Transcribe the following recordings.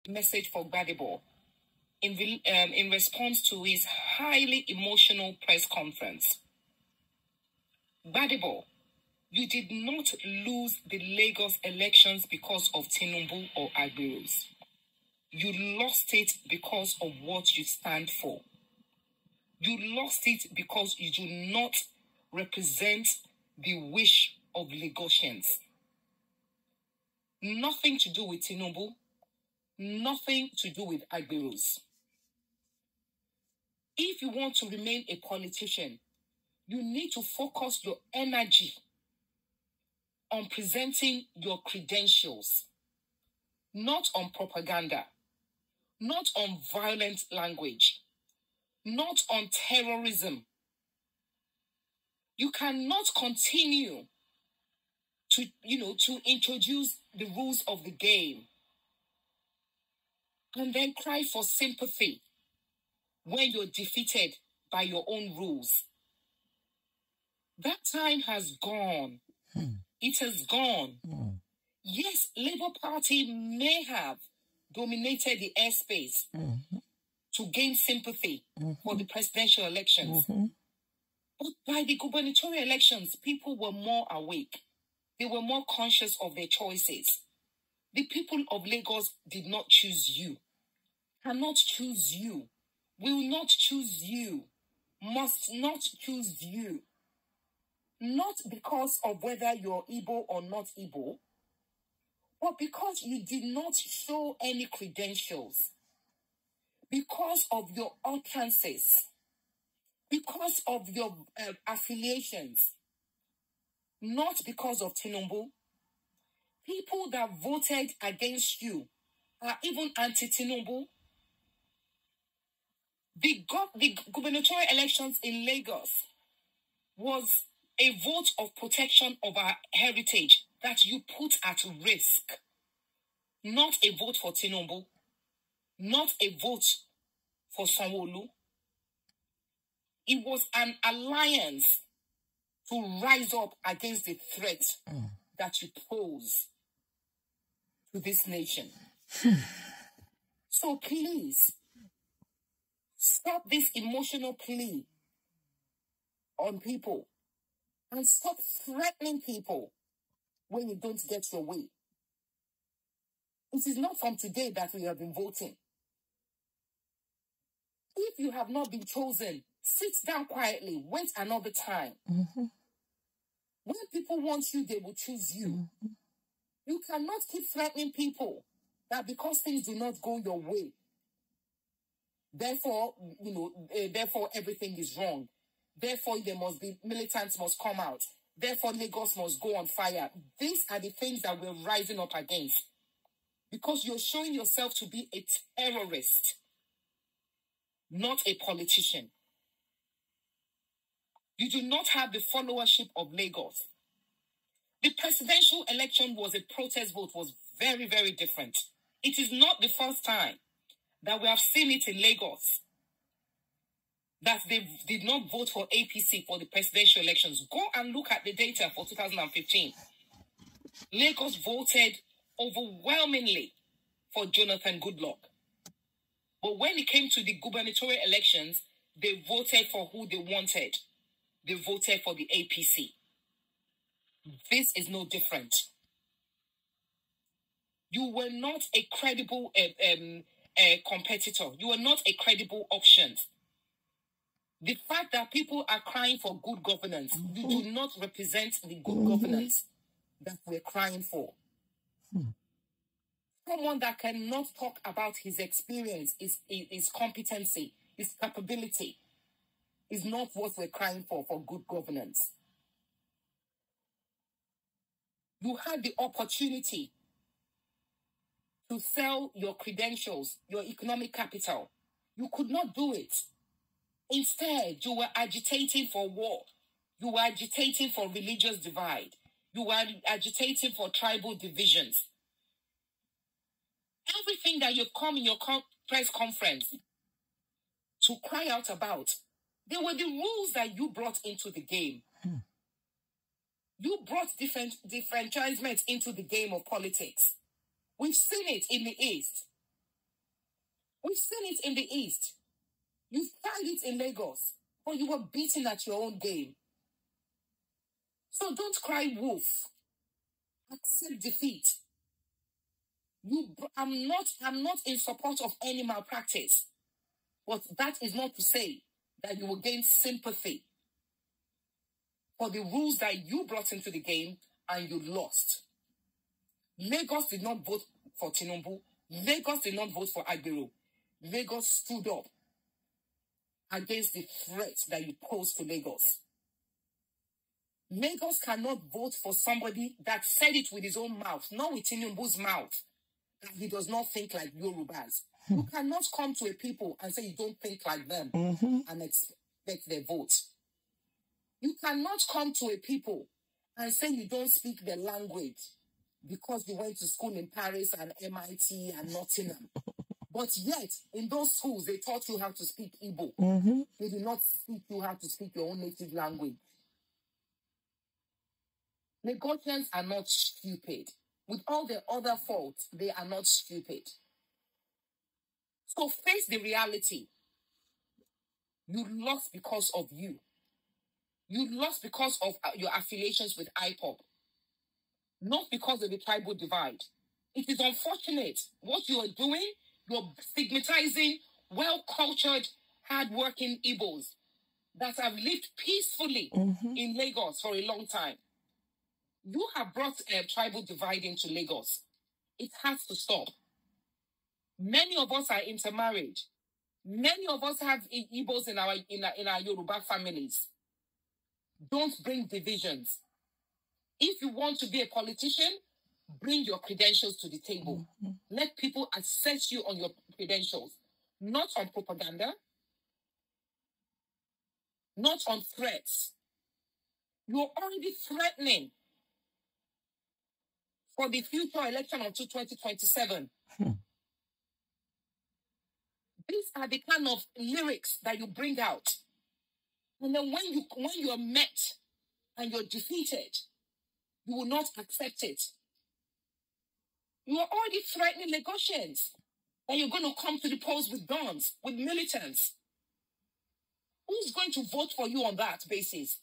message for Gbadebò in response to his highly emotional press conference. Gbadebò, you did not lose the Lagos elections because of Tinubu or Agberos. You lost it because of what you stand for. You lost it because you do not represent the wish of Lagosians. Nothing to do with Tinubu, nothing to do with Agberos. If you want to remain a politician, you need to focus your energy on presenting your credentials, not on propaganda, not on violent language, not on terrorism. You cannot continue to introduce the rules of the game and then cry for sympathy when you're defeated by your own rules. That time has gone. It has gone. Yes, Labour Party may have dominated the airspace to gain sympathy for the presidential elections. But by the gubernatorial elections, people were more awake. They were more conscious of their choices. The people of Lagos did not choose you, cannot choose you, will not choose you, must not choose you. Not because of whether you're Igbo or not Igbo, but because you did not show any credentials, because of your utterances, because of your affiliations, not because of Tinubu. People that voted against you are even anti-Tinubu. The gubernatorial elections in Lagos was a vote of protection of our heritage that you put at risk. Not a vote for Tinubu. Not a vote for Sanwo-Olu. It was an alliance to rise up against the threat that you pose to this nation. So please, stop this emotional plea on people and stop threatening people when you don't get your way. It is not from today that we have been voting. If you have not been chosen, sit down quietly, wait another time. When people want you, they will choose you. You cannot keep threatening people that because things do not go your way, therefore, therefore everything is wrong. Therefore, militants must come out. Therefore, Lagos must go on fire. These are the things that we're rising up against. Because you're showing yourself to be a terrorist, not a politician. You do not have the followership of Lagos. The presidential election was a protest vote, was very, very different. It is not the first time that we have seen it in Lagos, that they did not vote for APC for the presidential elections. Go and look at the data for 2015. Lagos voted overwhelmingly for Jonathan Goodluck. But when it came to the gubernatorial elections, they voted for who they wanted. They voted for the APC. This is no different. You were not a credible competitor. You were not a credible option. The fact that people are crying for good governance, you do not represent the good governance that we're crying for. Someone that cannot talk about his experience, his competency, his capability, is not what we're crying for good governance. You had the opportunity to sell your credentials, your economic capital. You could not do it. Instead, you were agitating for war. You were agitating for religious divide. You were agitating for tribal divisions. Everything that you've come in your press conference to cry out about, they were the rules that you brought into the game. You brought disfranchisement into the game of politics. We've seen it in the East. We've seen it in the East. You've tried it in Lagos, but you were beaten at your own game. So don't cry wolf. Accept defeat. I'm not in support of any malpractice, but that is not to say that you will gain sympathy for the rules that you brought into the game and you lost. Lagos did not vote for Tinubu. Lagos did not vote for Gbadebò. Lagos stood up against the threat that you posed to Lagos. Lagos cannot vote for somebody that said it with his own mouth, not with Tinubu's mouth, that he does not think like Yorubas. You cannot come to a people and say you don't think like them and expect their vote. You cannot come to a people and say you don't speak their language because you went to school in Paris and MIT and Nottingham. But yet, in those schools, they taught you how to speak Igbo. They did not teach you how to speak your own native language. Lagosians are not stupid. With all their other faults, they are not stupid. So face the reality. You lost because of you. You lost because of your affiliations with IPOB. Not because of the tribal divide. It is unfortunate. What you are doing, you're stigmatizing well-cultured, hard-working Igbos that have lived peacefully in Lagos for a long time. You have brought a tribal divide into Lagos. It has to stop. Many of us are intermarried. Many of us have Igbos in our Yoruba families. Don't bring divisions. If you want to be a politician, bring your credentials to the table. Let people assess you on your credentials, not on propaganda, not on threats. You're already threatening for the future election of 2027. These are the kind of lyrics that you bring out. And then when you're met and you're defeated, you will not accept it. You are already threatening Lagosians that you're going to come to the polls with guns, with militants. Who's going to vote for you on that basis?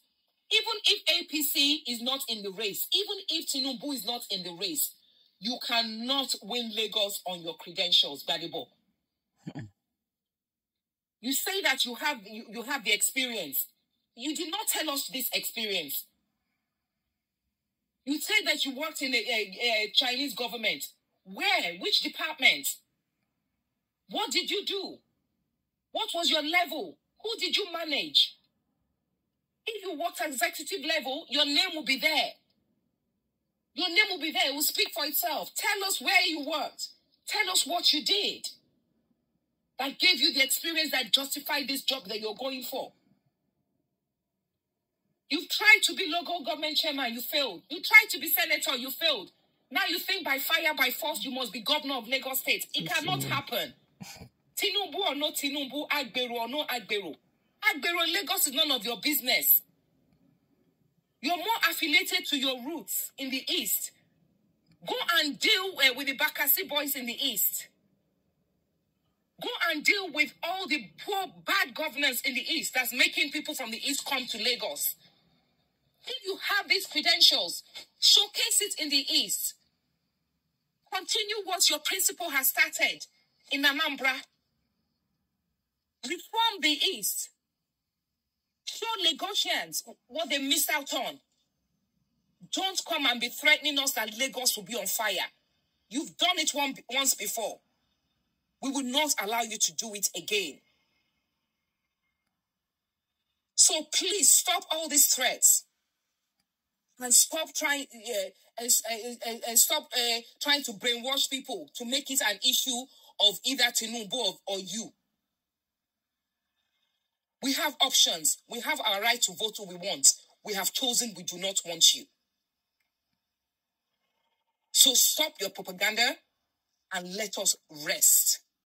Even if APC is not in the race, even if Tinubu is not in the race, you cannot win Lagos on your credentials, Gbadebò. You say that you have the experience. You did not tell us this experience. You say that you worked in a Chinese government. Where? Which department? What did you do? What was your level? Who did you manage? If you worked at executive level, your name will be there. Your name will be there. It will speak for itself. Tell us where you worked. Tell us what you did that gave you the experience that justified this job that you're going for. You've tried to be local government chairman, you failed. You tried to be senator, you failed. Now you think by fire, by force, you must be governor of Lagos State. It cannot happen. Tinubu or no Tinubu, Gbadebò or no Gbadebò. Gbadebò in Lagos is none of your business. You're more affiliated to your roots in the East. Go and deal with the Bakassi boys in the East. Go and deal with all the poor, bad governance in the East that's making people from the East come to Lagos. If you have these credentials, showcase it in the East. Continue what your principal has started in Anambra. Reform the East. Show Lagosians what they missed out on. Don't come and be threatening us that Lagos will be on fire. You've done it once before. We will not allow you to do it again. So please stop all these threats and stop trying trying to brainwash people to make it an issue of either Tinubu or you. We have options. We have our right to vote who we want. We have chosen we do not want you. So stop your propaganda and let us rest.